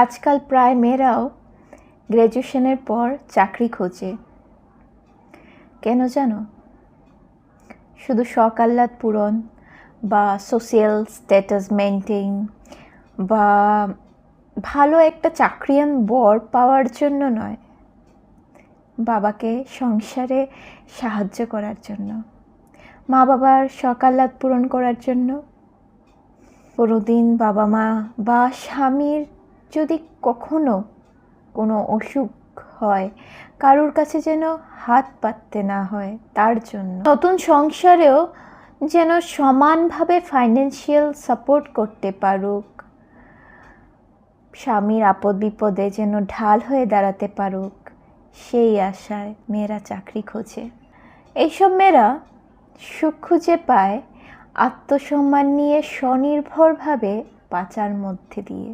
আজকাল প্রায় মেয়েরাও গ্র্যাজুয়েশনের পর চাকরি খোঁজে। কেন জানো? শুধু শখ আহ্লাদ পূরণ বা সোশ্যাল স্ট্যাটাস মেনটেন বা ভালো একটা চাকরিয়ান বর পাওয়ার জন্য নয়, বাবাকে সংসারে সাহায্য করার জন্য, মা বাবার শখ আহ্লাদ পূরণ করার জন্য। কোনোদিন বাবা মা বা স্বামীর যদি কখনো কোনো অসুখ হয়, কারোর কাছে যেন হাত পাততে না হয়, তার জন্য নতুন সংসারেও যেন সমানভাবে ফাইন্যান্সিয়াল সাপোর্ট করতে পারুক, স্বামীর আপদ বিপদে যেন ঢাল হয়ে দাঁড়াতে পারুক, সেই আশায় মেয়েরা চাকরি খোঁজে। এইসব মেয়েরা সুখ খুঁজে পায় আত্মসম্মান নিয়ে স্বনির্ভরভাবে বাঁচার মধ্যে দিয়ে।